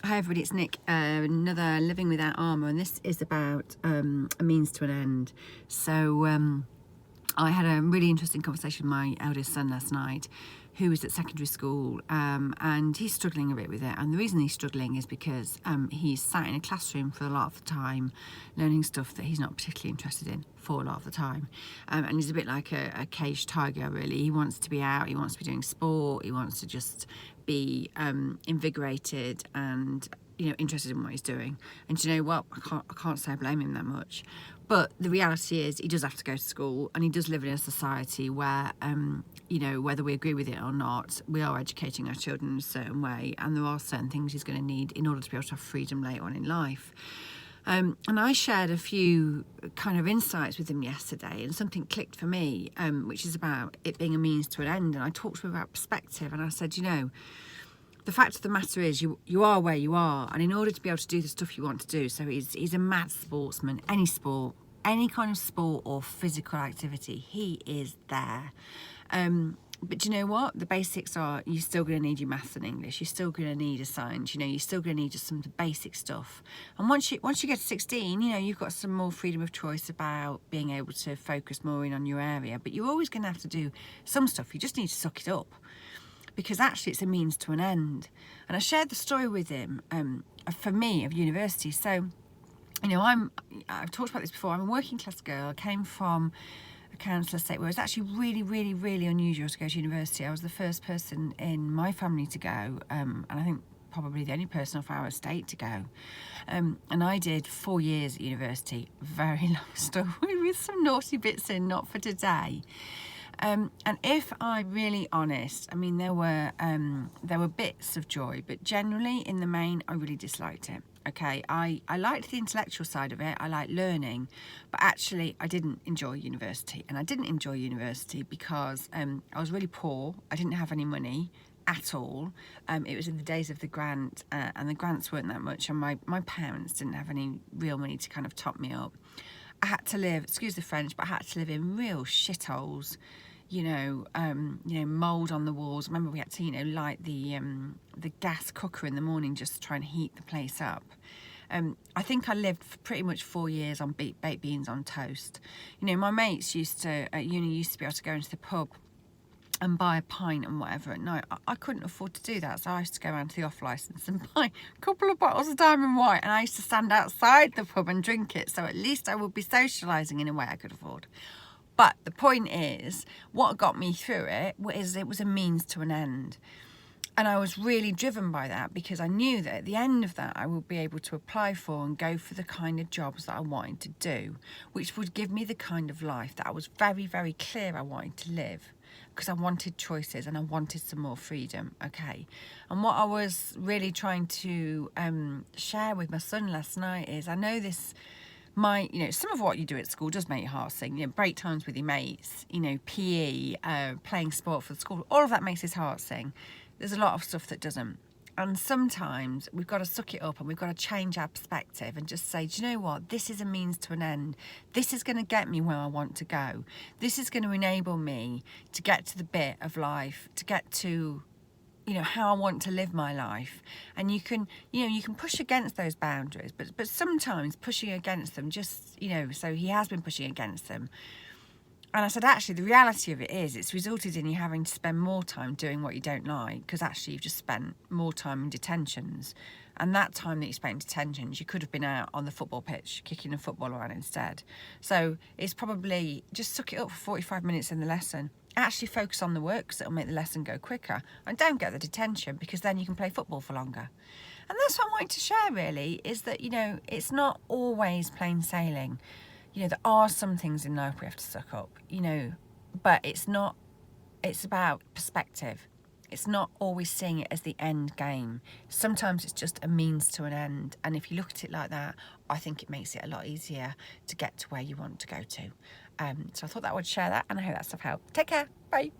Hi everybody, it's Nick, another Living Without Armour, and this is about a means to an end. So I had a really interesting conversation with my eldest son last night, who is at secondary school, and he's struggling a bit with it. And the reason he's struggling is because he's sat in a classroom for a lot of the time, learning stuff that he's not particularly interested in for a lot of the time. And he's a bit like a caged tiger, really. He wants to be out, he wants to be doing sport, he wants to just be invigorated and interested in what he's doing. And do you know what? I can't say I blame him that much. But the reality is he does have to go to school, and he does live in a society where, whether we agree with it or not, we are educating our children in a certain way, and there are certain things he's going to need in order to be able to have freedom later on in life. And I shared a few kind of insights with him yesterday, and something clicked for me, which is about it being a means to an end. And I talked to him about perspective, and I said, the fact of the matter is you are where you are, and in order to be able to do the stuff you want to do, so he's a mad sportsman, any sport, any kind of sport or physical activity, he is there. But you know what? The basics are, you're still going to need your maths and English. You're still going to need a science. You're still going to need just some of the basic stuff. And once you get to 16, you've got some more freedom of choice about being able to focus more in on your area. But you're always going to have to do some stuff. You just need to suck it up, because actually it's a means to an end. And I shared the story with him, for me, of university. So, I've talked about this before. I'm a working class girl. I came from a council estate where it was actually really, really, really unusual to go to university. I was the first person in my family to go, and I think probably the only person off our estate to go. And I did 4 years at university. Very long story with some naughty bits in, not for today. And if I'm really honest, there were bits of joy, but generally in the main, I really disliked it. Okay, I liked the intellectual side of it. I liked learning, but actually I didn't enjoy university. And I didn't enjoy university because I was really poor. I didn't have any money at all. It was in the days of the grant, and the grants weren't that much, and my parents didn't have any real money to kind of top me up. I had to live, excuse the French, but I had to live in real shitholes. Mold on the walls. Remember, we had to, light the gas cooker in the morning just to try and heat the place up. I think I lived for pretty much 4 years on baked beans on toast. My mates at uni used to be able to go into the pub and buy a pint and whatever at night. I couldn't afford to do that, so I used to go around to the off licence and buy a couple of bottles of Diamond White, and I used to stand outside the pub and drink it, so at least I would be socialising in a way I could afford. But the point is, what got me through it was a means to an end. And I was really driven by that, because I knew that at the end of that, I would be able to apply for and go for the kind of jobs that I wanted to do, which would give me the kind of life that I was very, very clear I wanted to live, because I wanted choices and I wanted some more freedom, okay? And what I was really trying to share with my son last night is, I know this... some of what you do at school does make your heart sing. Break times with your mates, PE, playing sport for the school, all of that makes his heart sing. There's a lot of stuff that doesn't. And sometimes we've got to suck it up, and we've got to change our perspective and just say, do you know what? This is a means to an end. This is going to get me where I want to go. This is going to enable me to get to the bit of life, to get to how I want to live my life. And you can push against those boundaries, but sometimes pushing against them so he has been pushing against them. And I said, actually, the reality of it is, it's resulted in you having to spend more time doing what you don't like, because actually you've just spent more time in detentions. And that time that you spent in detentions, you could have been out on the football pitch, kicking a football around instead. So it's probably just suck it up for 45 minutes in the lesson. Actually focus on the work, because it'll make the lesson go quicker. And don't get the detention, because then you can play football for longer. And that's what I wanted to share, really, is that, it's not always plain sailing. There are some things in life we have to suck up, but it's about perspective. It's not always seeing it as the end game. Sometimes it's just a means to an end. And if you look at it like that, I think it makes it a lot easier to get to where you want to go to. So I thought that I would share that, and I hope that stuff helped. Take care. Bye.